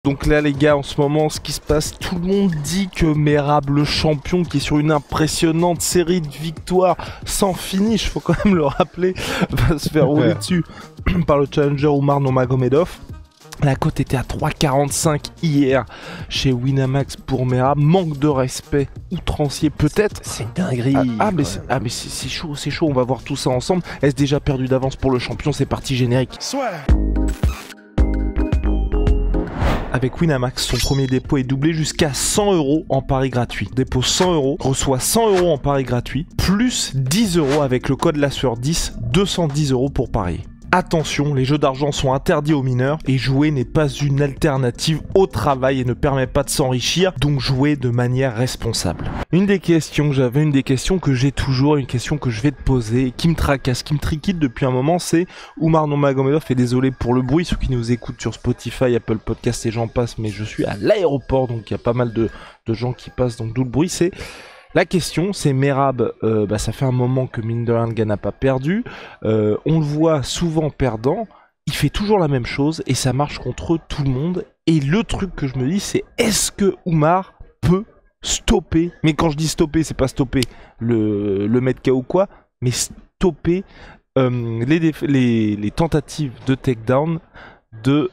Donc là les gars, en ce moment, ce qui se passe, tout le monde dit que Merab, le champion, qui est sur une impressionnante série de victoires sans finish, faut quand même le rappeler, va se faire rouler dessus par le challenger Umar Nurmagomedov. La cote était à 3,45 hier chez Winamax pour Merab. Manque de respect outrancier peut-être. C'est une dinguerie. Mais c'est chaud, on va voir tout ça ensemble. Est-ce déjà perdu d'avance pour le champion? C'est parti, générique. Avec Winamax, son premier dépôt est doublé jusqu'à 100 € en pari gratuit. Dépôt 100 €, reçoit 100 € en pari gratuit, plus 10 € avec le code la sueur 10, 210 € pour parier. Attention, les jeux d'argent sont interdits aux mineurs et jouer n'est pas une alternative au travail et ne permet pas de s'enrichir, donc jouer de manière responsable. Une des questions que j'avais, une des questions que j'ai toujours, une question que je vais te poser, et qui me tracasse, qui me triquite depuis un moment, c'est Umar Nurmagomedov, et désolé pour le bruit, ceux qui nous écoutent sur Spotify, Apple Podcast et j'en passe, mais je suis à l'aéroport, donc il y a pas mal de gens qui passent, donc d'où le bruit, c'est... La question, c'est Merab, ça fait un moment que mine de rien le gars n'a pas perdu, on le voit souvent perdant, il fait toujours la même chose et ça marche contre tout le monde. Et le truc que je me dis, c'est est-ce que Umar peut stopper, mais quand je dis stopper, c'est pas stopper le mettre KO ou quoi, mais stopper les tentatives de takedown de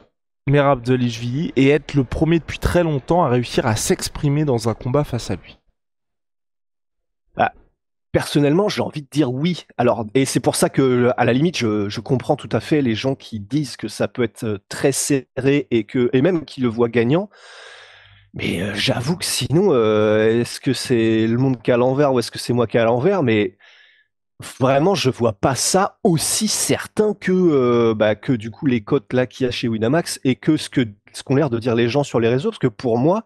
Merab Dvalishvili et être le premier depuis très longtemps à réussir à s'exprimer dans un combat face à lui. Personnellement, j'ai envie de dire oui. Alors, et c'est pour ça que, à la limite, je comprends tout à fait les gens qui disent que ça peut être très serré et même qui le voient gagnant. Mais j'avoue que sinon, est-ce que c'est le monde qui est à l'envers ou est-ce que c'est moi qui est à l'envers? Mais vraiment, je vois pas ça aussi certain que du coup les cotes là qu'il y a chez Winamax et que ce qu'ont l'air de dire les gens sur les réseaux. Parce que pour moi,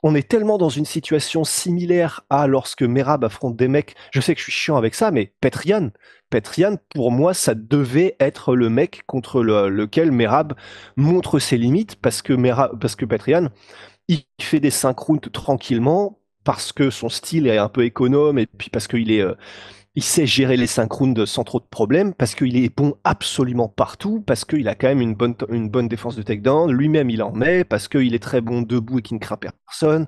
on est tellement dans une situation similaire à lorsque Merab affronte des mecs. Je sais que je suis chiant avec ça, mais Petr Yan, pour moi, ça devait être le mec contre lequel Merab montre ses limites parce que Petr Yan, il fait des 5 rounds tranquillement parce que son style est un peu économe et puis parce qu'il est il sait gérer les 5 rounds sans trop de problèmes, parce qu'il est bon absolument partout, parce qu'il a quand même une bonne défense de takedown, lui-même il en met, parce qu'il est très bon debout et qu'il ne craint personne,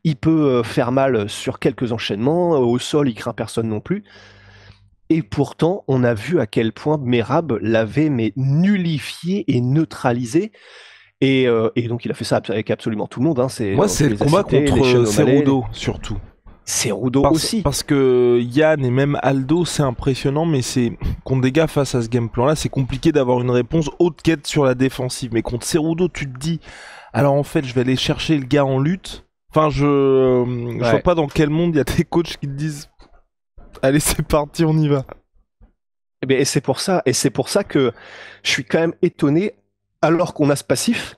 il peut faire mal sur quelques enchaînements, au sol il craint personne non plus, et pourtant on a vu à quel point Merab l'avait nullifié et neutralisé, et donc il a fait ça avec absolument tout le monde. Moi c'est le combat contre Cerudo surtout. Cerudo aussi. Parce que Yann et même Aldo, c'est impressionnant, mais c'est contre des gars face à ce game plan-là, c'est compliqué d'avoir une réponse haute quête sur la défensive. Mais contre Cerudo, tu te dis, alors en fait, je vais aller chercher le gars en lutte. Enfin, je vois pas dans quel monde il y a des coachs qui te disent, allez, c'est parti, on y va. Et c'est pour ça que je suis quand même étonné, alors qu'on a ce passif,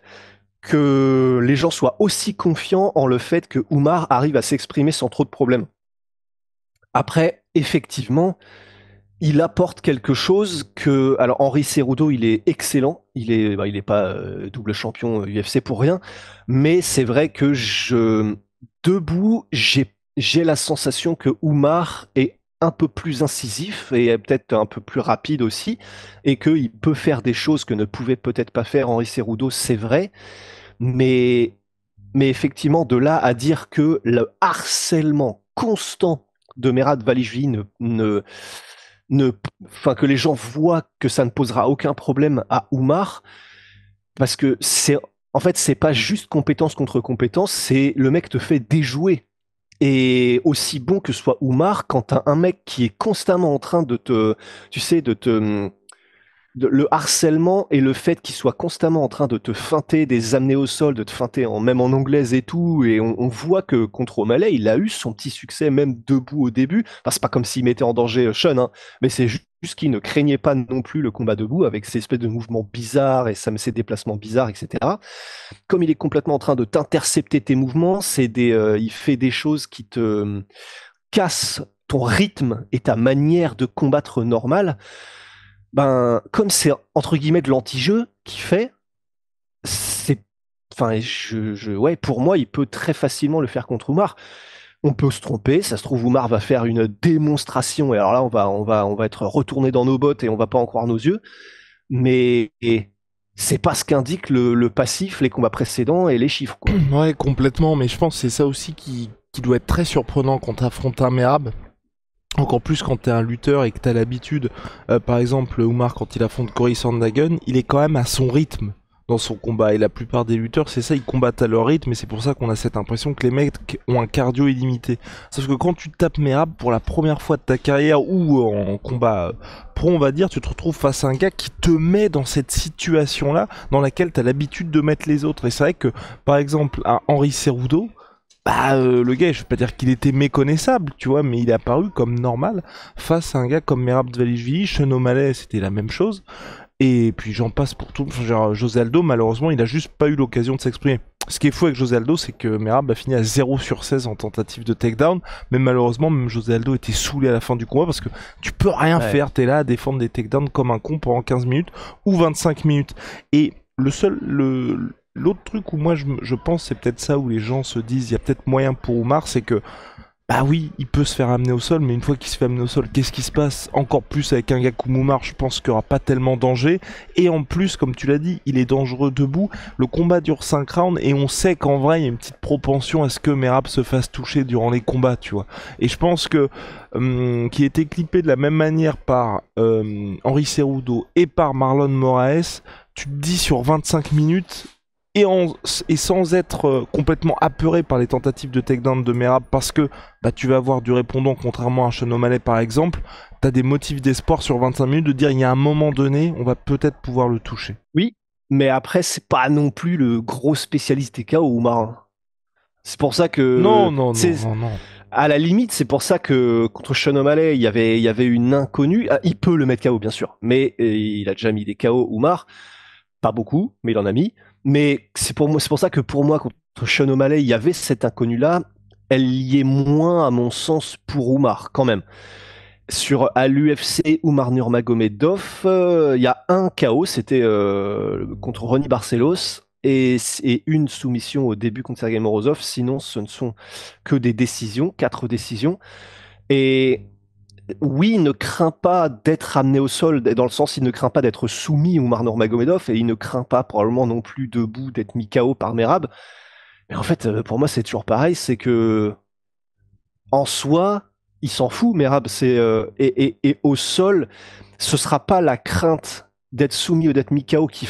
que les gens soient aussi confiants en le fait que Umar arrive à s'exprimer sans trop de problèmes. Après, effectivement, il apporte quelque chose que... Alors, Henry Cerudo, il est excellent. Il est pas double champion UFC pour rien. Mais c'est vrai que debout, j'ai la sensation que Umar est un peu plus incisif et peut-être un peu plus rapide aussi. Et qu'il peut faire des choses que ne pouvait peut-être pas faire Henry Cerudo, c'est vrai. Mais effectivement, de là à dire que le harcèlement constant de Merab Dvalishvili que les gens voient que ça ne posera aucun problème à Umar, parce que c'est pas juste compétence contre compétence, c'est le mec te fait déjouer. Et aussi bon que soit Umar, quand t'as un mec qui est constamment en train le harcèlement et le fait qu'il soit constamment en train de te feinter, des amener au sol, de te feinter même en anglaise et tout, et on voit que contre O'Malley, il a eu son petit succès même debout au début. Enfin, c'est pas comme s'il mettait en danger Sean, hein, mais c'est juste qu'il ne craignait pas non plus le combat debout avec ses espèces de mouvements bizarres et ses déplacements bizarres, etc. Comme il est complètement en train de t'intercepter tes mouvements, il fait des choses qui te cassent ton rythme et ta manière de combattre normale. Comme c'est entre guillemets de l'anti-jeu qu'il fait, pour moi, il peut très facilement le faire contre Umar. On peut se tromper, ça se trouve Umar va faire une démonstration et alors là on va être retourné dans nos bottes et on va pas en croire nos yeux. Mais c'est pas ce qu'indique le passif, les combats précédents et les chiffres, quoi. Ouais, complètement, mais je pense que c'est ça aussi qui doit être très surprenant quand t'affrontes un Merab. Encore plus quand t'es un lutteur et que t'as l'habitude, par exemple, Umar, quand il affronte Cory Sandhagen, il est quand même à son rythme dans son combat. Et la plupart des lutteurs, c'est ça, ils combattent à leur rythme, et c'est pour ça qu'on a cette impression que les mecs ont un cardio illimité. Sauf que quand tu tapes Merab pour la première fois de ta carrière, ou en combat pro, on va dire, tu te retrouves face à un gars qui te met dans cette situation-là, dans laquelle t'as l'habitude de mettre les autres. Et c'est vrai que, par exemple, un Henry Cerudo, le gars, je vais pas dire qu'il était méconnaissable, tu vois, mais il est apparu comme normal face à un gars comme Merab Dvalishvili. Sean O'Malley, c'était la même chose. Et puis j'en passe pour tout. Genre, José Aldo, malheureusement, il a juste pas eu l'occasion de s'exprimer. Ce qui est fou avec José Aldo, c'est que Merab a fini à 0/16 en tentative de takedown. Mais malheureusement, même José Aldo était saoulé à la fin du combat parce que tu peux rien faire. T'es là à défendre des takedowns comme un con pendant 15 minutes ou 25 minutes. Et l'autre truc où moi je pense, c'est peut-être ça où les gens se disent il y a peut-être moyen pour Umar, c'est que bah oui, il peut se faire amener au sol, mais une fois qu'il se fait amener au sol, qu'est-ce qui se passe? Encore plus avec un gars comme Umar, je pense qu'il n'y aura pas tellement danger. Et en plus, comme tu l'as dit, il est dangereux debout. Le combat dure 5 rounds et on sait qu'en vrai, il y a une petite propension à ce que Merab se fasse toucher durant les combats, tu vois. Et je pense que qui a été clippé de la même manière par Henry Cerudo et par Marlon Moraes, tu te dis sur 25 minutes, et sans être complètement apeuré par les tentatives de takedown de Merab, parce que bah, tu vas avoir du répondant, contrairement à Sean O'Malley par exemple, t'as des motifs d'espoir sur 25 minutes de dire il y a un moment donné, on va peut-être pouvoir le toucher. Oui, mais après, c'est pas non plus le gros spécialiste des KO, Umar. C'est pour ça que... Non. À la limite, c'est pour ça que contre Sean O'Malley, il y avait une inconnue. Ah, il peut le mettre KO, bien sûr, mais il a déjà mis des KO, Umar. Pas beaucoup, mais il en a mis. Mais c'est pour ça que pour moi, contre Sean O'Malley, il y avait cette inconnue-là. Elle y est moins, à mon sens, pour Umar, quand même. À l'UFC, Umar Nurmagomedov, il y a un KO, c'était contre Ronnie Barcelos, et une soumission au début contre Sergei Morozov. Sinon, ce ne sont que des décisions, 4 décisions. Et oui, il ne craint pas d'être amené au sol, dans le sens, il ne craint pas d'être soumis Umar Nurmagomedov, et il ne craint pas probablement non plus debout d'être mis KO par Merab. Mais en fait, pour moi, c'est toujours pareil, c'est que en soi, il s'en fout, Merab. Et au sol, ce sera pas la crainte d'être soumis ou d'être mis KO qui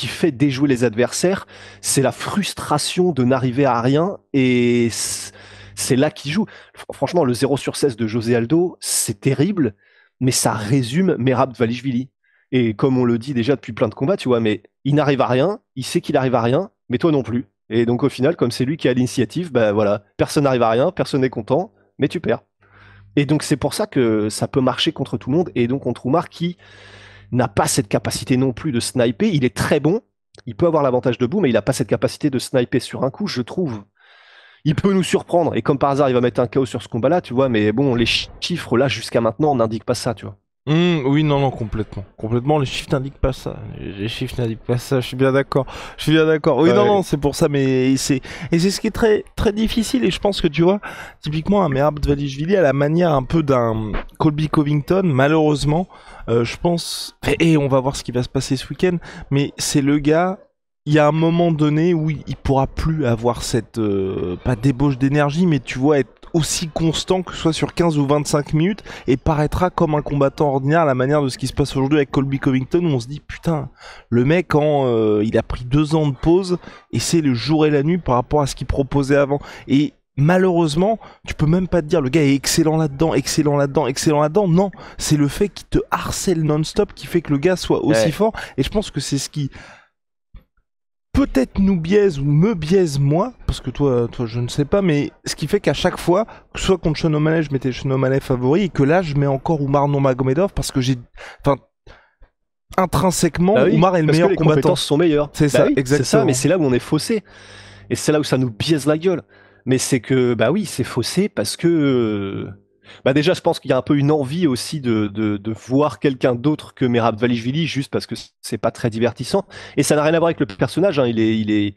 fait déjouer les adversaires. C'est la frustration de n'arriver à rien, et c'est là qu'il joue. Franchement, le 0/16 de José Aldo, c'est terrible, mais ça résume Merab Dvalishvili. Et comme on le dit déjà depuis plein de combats, tu vois, mais il n'arrive à rien, il sait qu'il arrive à rien, mais toi non plus. Et donc au final, comme c'est lui qui a l'initiative, bah voilà, personne n'arrive à rien, personne n'est content, mais tu perds. Et donc c'est pour ça que ça peut marcher contre tout le monde, et donc contre Umar qui n'a pas cette capacité non plus de sniper. Il est très bon, il peut avoir l'avantage debout, mais il n'a pas cette capacité de sniper sur un coup, je trouve. Il peut nous surprendre, et comme par hasard, il va mettre un KO sur ce combat-là, tu vois, mais bon, les chiffres là jusqu'à maintenant n'indiquent pas ça, tu vois. Oui, non, complètement. Complètement, les chiffres n'indiquent pas ça. Les chiffres n'indiquent pas ça, je suis bien d'accord. Je suis bien d'accord. Oui, non, c'est pour ça, mais c'est ce qui est très, très difficile, et je pense que tu vois, typiquement, un Merab Dvalishvili à la manière un peu d'un Colby Covington, malheureusement, je pense, et on va voir ce qui va se passer ce week-end, mais c'est le gars, il y a un moment donné où il pourra plus avoir cette, pas débauche d'énergie, mais tu vois, être aussi constant que ce soit sur 15 ou 25 minutes, et paraîtra comme un combattant ordinaire à la manière de ce qui se passe aujourd'hui avec Colby Covington, où on se dit putain, le mec il a pris 2 ans de pause et c'est le jour et la nuit par rapport à ce qu'il proposait avant. Et malheureusement, tu peux même pas te dire le gars est excellent là-dedans, excellent là-dedans, excellent là-dedans. Non, c'est le fait qu'il te harcèle non-stop qui fait que le gars soit aussi fort, et je pense que c'est ce qui peut-être nous biaise ou me biaise moi, parce que toi je ne sais pas, mais ce qui fait qu'à chaque fois, que ce soit contre Sean O'Malley, je mettais Sean O'Malley favori, et que là je mets encore Umar Nurmagomedov parce que intrinsèquement, Umar est le meilleur combattant. Parce que les compétences sont meilleures. C'est ça, exactement. C'est ça, mais c'est là où on est faussé. Et c'est là où ça nous biaise la gueule. Mais c'est que, bah oui, c'est faussé parce que... Bah déjà, je pense qu'il y a un peu une envie aussi de voir quelqu'un d'autre que Merab Dvalishvili, juste parce que c'est pas très divertissant. Et ça n'a rien à voir avec le personnage, hein. Il est...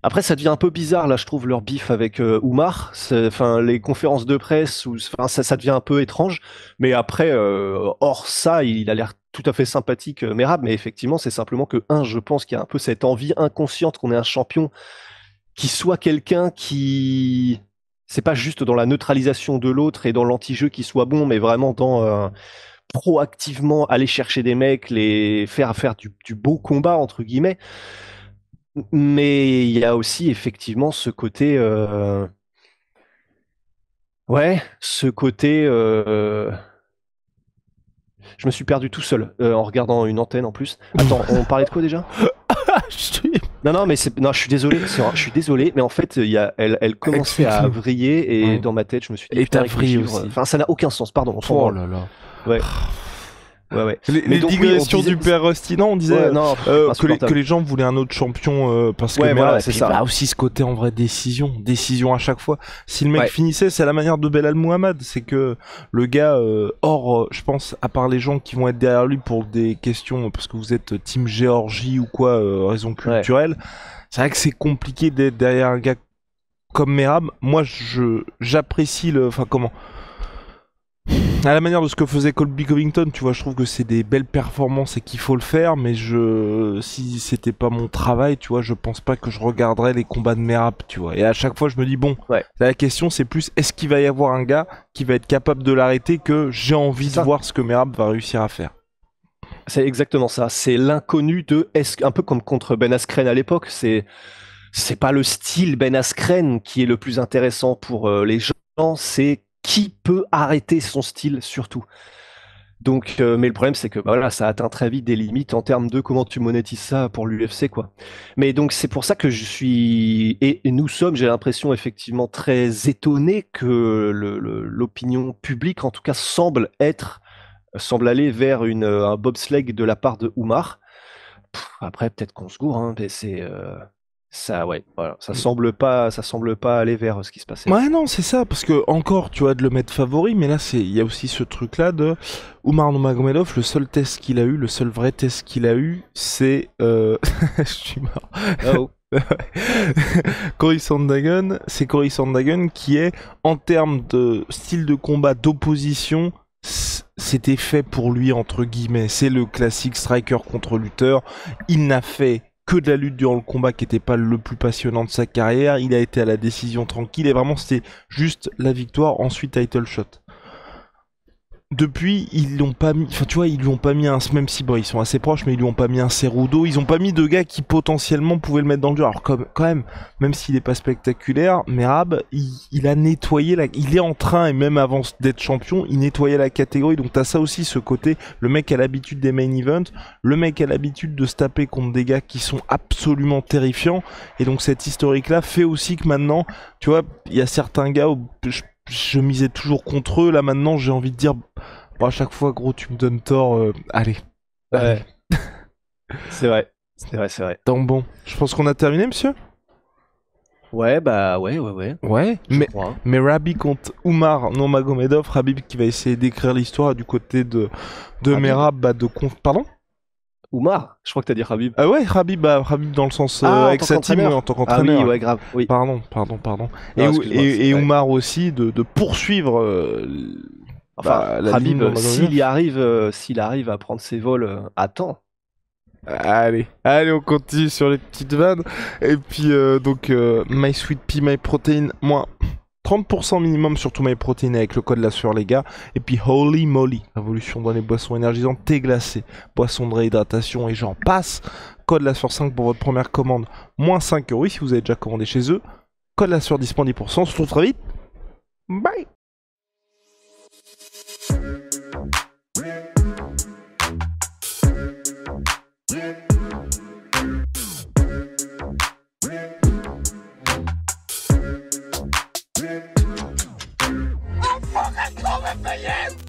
Après, ça devient un peu bizarre, là, je trouve, leur bif avec Umar. Enfin, les conférences de presse, ça devient un peu étrange. Mais après, hors ça, il a l'air tout à fait sympathique Merab, mais effectivement, c'est simplement que, je pense qu'il y a un peu cette envie inconsciente qu'on ait un champion qui soit quelqu'un qui... C'est pas juste dans la neutralisation de l'autre et dans l'anti-jeu qui soit bon, mais vraiment dans proactivement aller chercher des mecs, les faire du beau combat, entre guillemets. Mais il y a aussi effectivement ce côté... Ouais, ce côté... Je me suis perdu tout seul en regardant une antenne en plus. Attends, on parlait de quoi déjà? Non, mais non, je suis désolé. Je suis désolé, mais en fait, elle commençait à vriller et dans ma tête, je me suis dit. Et t'as vrillé aussi. Enfin, ça n'a aucun sens. Pardon. Oh là là. Ouais. Ouais. Les digressions du père Rusty, non, on disait que les gens voulaient un autre champion parce que voilà, c'est ça. Bah, aussi ce côté en vrai décision à chaque fois. Si le mec finissait, c'est la manière de Belal Mohamed, c'est que le gars, je pense, à part les gens qui vont être derrière lui pour des questions, parce que vous êtes team Géorgie ou quoi, raison culturelle, c'est vrai que c'est compliqué d'être derrière un gars comme Merab. Moi, j'apprécie à la manière de ce que faisait Colby Covington, tu vois, je trouve que c'est des belles performances et qu'il faut le faire, mais si c'était pas mon travail, tu vois, je pense pas que je regarderais les combats de Merab, tu vois. Et à chaque fois, je me dis, bon, la question c'est plus, est-ce qu'il va y avoir un gars qui va être capable de l'arrêter, que j'ai envie de voir ce que Merab va réussir à faire. C'est exactement ça, c'est l'inconnu un peu comme contre Ben Askren à l'époque, c'est pas le style Ben Askren qui est le plus intéressant pour les gens, c'est qui peut arrêter son style surtout. Donc, mais le problème c'est que ça atteint très vite des limites en termes de comment tu monétises ça pour l'UFC, quoi. Mais donc c'est pour ça que je suis et nous sommes, j'ai l'impression effectivement très étonnés que l'opinion publique en tout cas semble aller vers un bobsleigh de la part de Umar. Après peut-être qu'on se gourre, mais c'est ça, ça semble pas aller vers ce qui se passait. Ouais, non, c'est ça, parce que encore, tu vois, de le mettre favori, mais là, il y a aussi ce truc-là de Umar Nurmagomedov, le seul test qu'il a eu, le seul vrai test qu'il a eu, c'est je suis mort. Oh. Cory Sandhagen, c'est Cory Sandhagen qui est, en termes de style de combat, d'opposition, c'était fait pour lui, entre guillemets. C'est le classique striker contre lutteur. Il n'a fait que de la lutte durant le combat qui n'était pas le plus passionnant de sa carrière. Il a été à la décision tranquille et vraiment c'était juste la victoire, ensuite title shot. Depuis, ils l'ont pas mis, enfin tu vois, ils lui ont pas mis un, même si bon, ils sont assez proches, mais ils lui ont pas mis un Cerudo, ils ont pas mis de gars qui potentiellement pouvaient le mettre dans le dur. Alors quand même s'il est pas spectaculaire, Merab, il a nettoyé il est en train, et même avant d'être champion, il nettoyait la catégorie. Donc t'as ça aussi, ce côté, le mec a l'habitude des main events, le mec a l'habitude de se taper contre des gars qui sont absolument terrifiants, et donc cette historique là fait aussi que maintenant, tu vois, il y a certains gars où je misais toujours contre eux, là maintenant j'ai envie de dire, à chaque fois gros tu me donnes tort, allez. Ouais. C'est vrai. Donc bon, je pense qu'on a terminé, monsieur. Ouais. Ouais, mais Rabib contre Umar Nurmagomedov, Rabib qui va essayer d'écrire l'histoire du côté de Merab, pardon? Umar, je crois que t'as dit Rabib. Ah ouais, Rabib dans le sens avec sa team, en tant qu'entraîneur. Ah oui, ouais, grave. Oui. Pardon. Non, et Umar aussi de poursuivre. Rabib, s'il arrive à prendre ses vols à temps. Allez, on continue sur les petites vannes. Et puis donc My Sweet Pea, My Protein, moins 30% minimum sur tout My Protein avec le code là sur les gars. Et puis Holy Moly, révolution dans les boissons énergisantes, thé glacé, boissons de réhydratation et j'en passe. Code là sur 5 pour votre première commande, moins 5 € si vous avez déjà commandé chez eux. Code là sur 10%, 10%. On se retrouve très vite. Bye. I'm fucking coming for you!